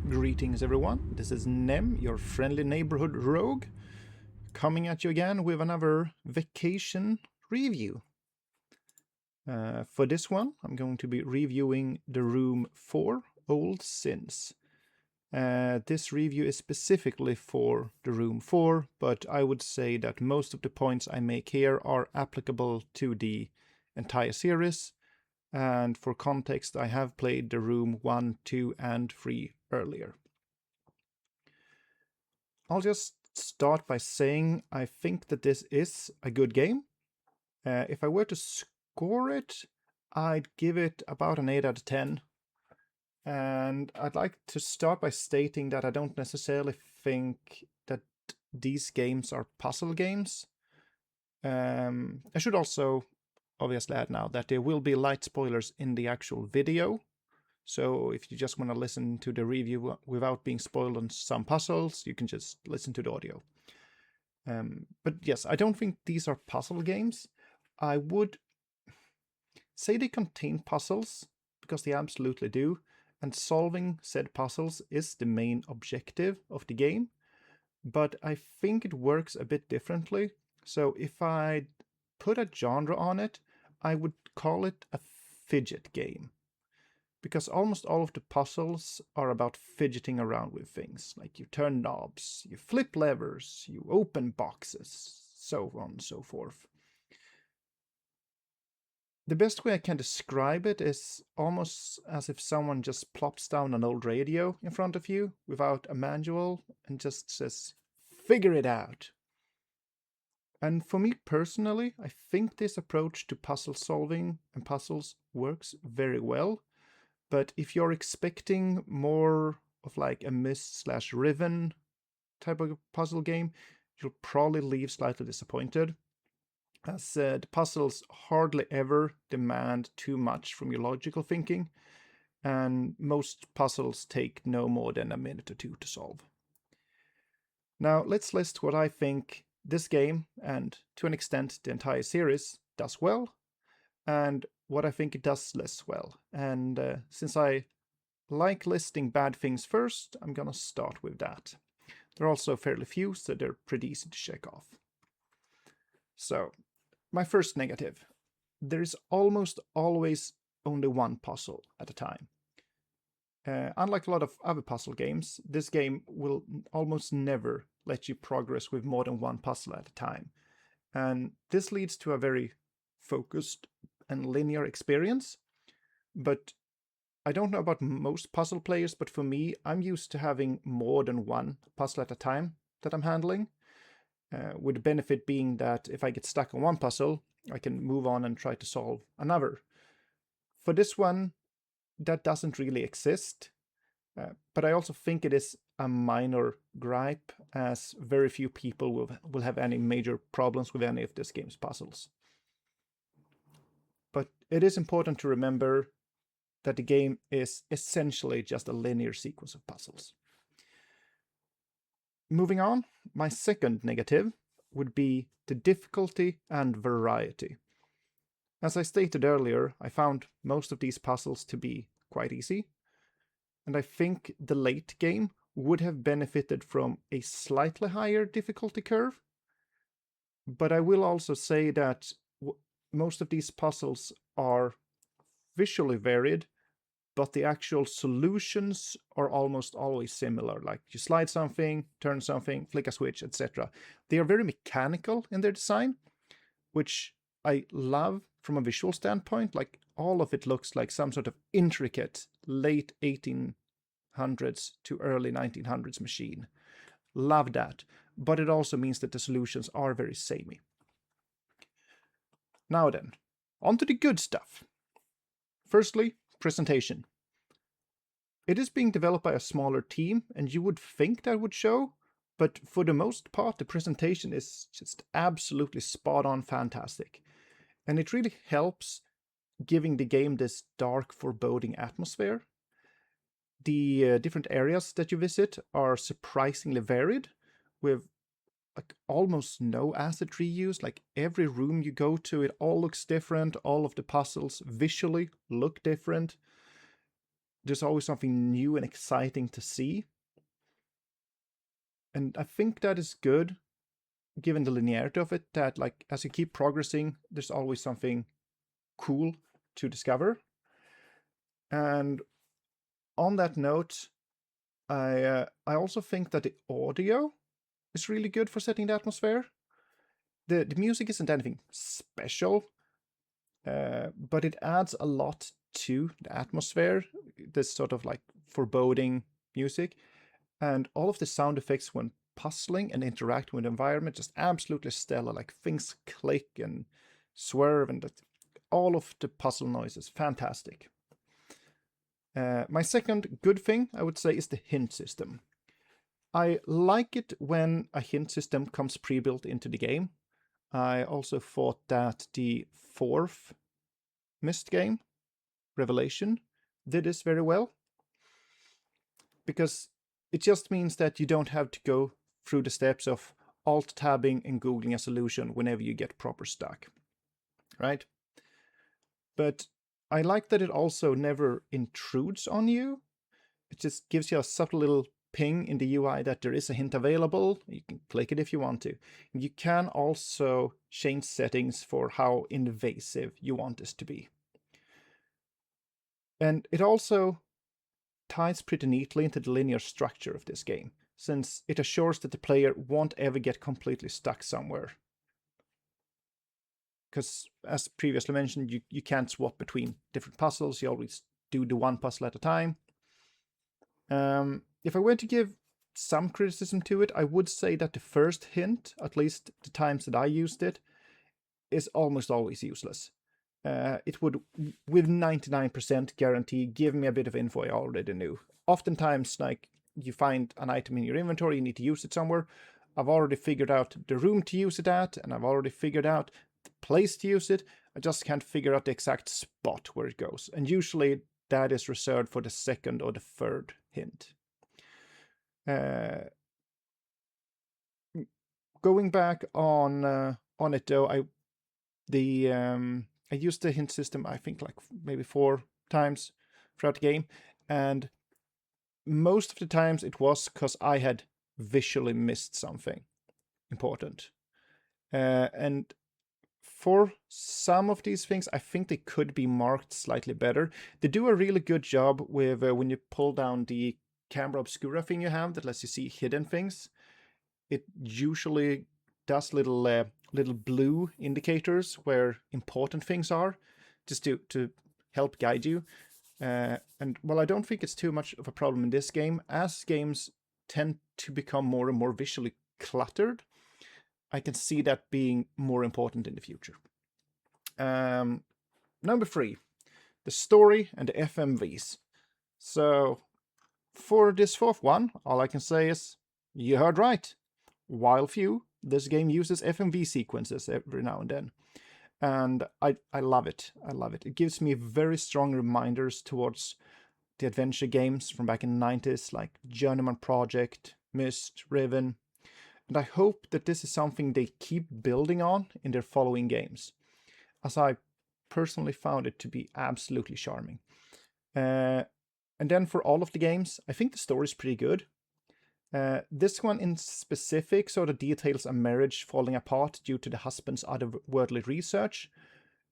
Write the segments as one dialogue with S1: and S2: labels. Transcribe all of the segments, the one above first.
S1: Greetings everyone, this is Nem, your friendly neighborhood rogue, coming at you again with another vacation review. For this one, I'm going to be reviewing The Room 4, Old Sins. This review is specifically for The Room 4, but I would say that most of the points I make here are applicable to the entire series. And for context, I have played The Room 1, 2, and 3 earlier. I'll just start by saying I think that this is a good game. If I were to score it, I'd give it about an 8 out of 10. And I'd like to start by stating that I don't necessarily think that these games are puzzle games. I should also obviously add now that there will be light spoilers in the actual video. So if you just want to listen to the review without being spoiled on some puzzles, you can just listen to the audio. But yes, I don't think these are puzzle games. I would say they contain puzzles, because they absolutely do, and solving said puzzles is the main objective of the game. But I think it works a bit differently. So if I put a genre on it, I would call it a fidget game. Because almost all of the puzzles are about fidgeting around with things. Like you turn knobs, you flip levers, you open boxes, so on and so forth. The best way I can describe it is almost as if someone just plops down an old radio in front of you without a manual and just says, "Figure it out." And for me personally, I think this approach to puzzle solving and puzzles works very well. But if you're expecting more of like a Myst/Riven type of puzzle game, you'll probably leave slightly disappointed. As the puzzles hardly ever demand too much from your logical thinking, and most puzzles take no more than a minute or two to solve. Now let's list what I think this game, and to an extent the entire series, does well, and what I think it does less well. And since I like listing bad things first, I'm gonna start with that. There are also fairly few, so they're pretty easy to check off. So, my first negative. There is almost always only one puzzle at a time. Unlike a lot of other puzzle games, this game will almost never let you progress with more than one puzzle at a time. And this leads to a very focused and linear experience. But I don't know about most puzzle players, but for me, I'm used to having more than one puzzle at a time that I'm handling. With the benefit being that if I get stuck on one puzzle, I can move on and try to solve another. For this one, that doesn't really exist. But I also think it is a minor gripe, as very few people will have any major problems with any of this game's puzzles. But it is important to remember that the game is essentially just a linear sequence of puzzles. Moving on, my second negative would be the difficulty and variety. As I stated earlier, I found most of these puzzles to be quite easy, and I think the late game would have benefited from a slightly higher difficulty curve. But I will also say that most of these puzzles are visually varied, but the actual solutions are almost always similar. Like you slide something, turn something, flick a switch, etc. They are very mechanical in their design, which I love from a visual standpoint. Like all of it looks like some sort of intricate late 1800s to early 1900s machine. Love that. But it also means that the solutions are very samey. Now then, on to the good stuff. Firstly, presentation. It is being developed by a smaller team, and you would think that would show, but for the most part, the presentation is just absolutely spot on fantastic. And it really helps giving the game this dark, foreboding atmosphere. The different areas that you visit are surprisingly varied, with like almost no asset reuse. Like every room you go to, it all looks different. All of the puzzles visually look different. there's always something new and exciting to see. And I think that is good, given the linearity of it, that like as you keep progressing, there's always something cool to discover. And on that note, I also think that the audio is really good for setting the atmosphere. The music isn't anything special, but it adds a lot to the atmosphere, this sort of like foreboding music. And all of the sound effects when puzzling and interacting with the environment, just absolutely stellar. Like things click and swerve, and all of the puzzle noises, fantastic. My second good thing, I would say, is the hint system. I like it when a hint system comes pre-built into the game. I also thought that the fourth Myst game, Revelation, did this very well. Because it just means that you don't have to go through the steps of alt-tabbing and Googling a solution whenever you get proper stuck, right? But I like that it also never intrudes on you. It just gives you a subtle little ping in the UI that there is a hint available. You can click it if you want to. You can also change settings for how invasive you want this to be. And it also ties pretty neatly into the linear structure of this game, since it assures that the player won't ever get completely stuck somewhere. Because, as previously mentioned, you can't swap between different puzzles, you always do the one puzzle at a time. If I were to give some criticism to it, I would say that the first hint, at least the times that I used it, is almost always useless. It would, with 99% guarantee, give me a bit of info I already knew. Oftentimes, like, you find an item in your inventory, you need to use it somewhere. I've already figured out the room to use it at, and I've already figured out the place to use it. I just can't figure out the exact spot where it goes. And usually that is reserved for the second or the third hint. Going back on it though, I used the hint system, I think, like maybe 4 times throughout the game, and most of the times it was because I had visually missed something important. And for some of these things, I think they could be marked slightly better. They do a really good job with when you pull down the camera obscura thing you have that lets you see hidden things. It usually does little blue indicators where important things are, just to help guide you. And while I don't think it's too much of a problem in this game, as games tend to become more and more visually cluttered, I can see that being more important in the future. Number 3, the story and the FMVs. So for this fourth one, all I can say is, you heard right. While few, this game uses FMV sequences every now and then. And I love it. I love it. It gives me very strong reminders towards the adventure games from back in the 90s, like Journeyman Project, Myst, Riven. And I hope that this is something they keep building on in their following games, as I personally found it to be absolutely charming. And then for all of the games, I think the story is pretty good. This one in specific sort of details a marriage falling apart due to the husband's otherworldly research.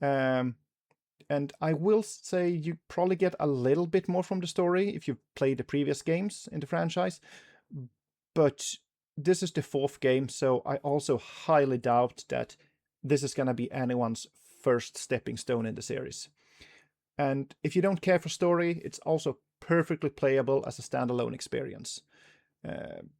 S1: And I will say you probably get a little bit more from the story if you've played the previous games in the franchise. But this is the 4th game, so I also highly doubt that this is going to be anyone's first stepping stone in the series. And if you don't care for story, it's also perfectly playable as a standalone experience.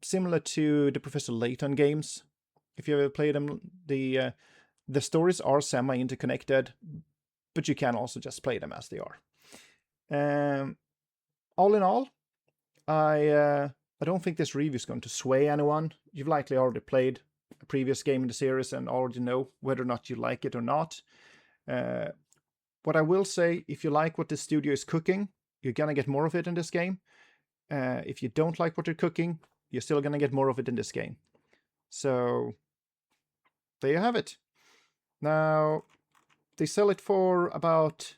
S1: Similar to the Professor Layton games, if you ever played them, the stories are semi-interconnected, but you can also just play them as they are. All in all, I don't think this review is going to sway anyone. You've likely already played a previous game in the series and already know whether or not you like it or not. What I will say, if you like what the studio is cooking, you're gonna get more of it in this game. If you don't like what they're cooking, you're still gonna get more of it in this game. So there you have it. Now, they sell it for about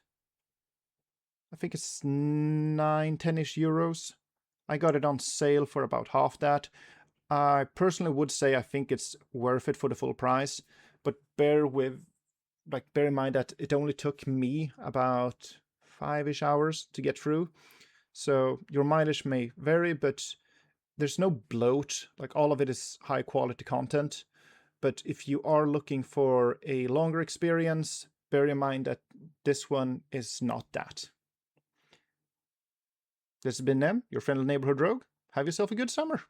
S1: I think it's 9-10ish euros. I got it on sale for about half that. I personally would say I think it's worth it for the full price, but bear in mind that it only took me about 5-ish hours to get through. So your mileage may vary, but there's no bloat. Like, all of it is high quality content. But if you are looking for a longer experience, bear in mind that this one is not that. This has been Nem, your friendly neighborhood rogue. Have yourself a good summer.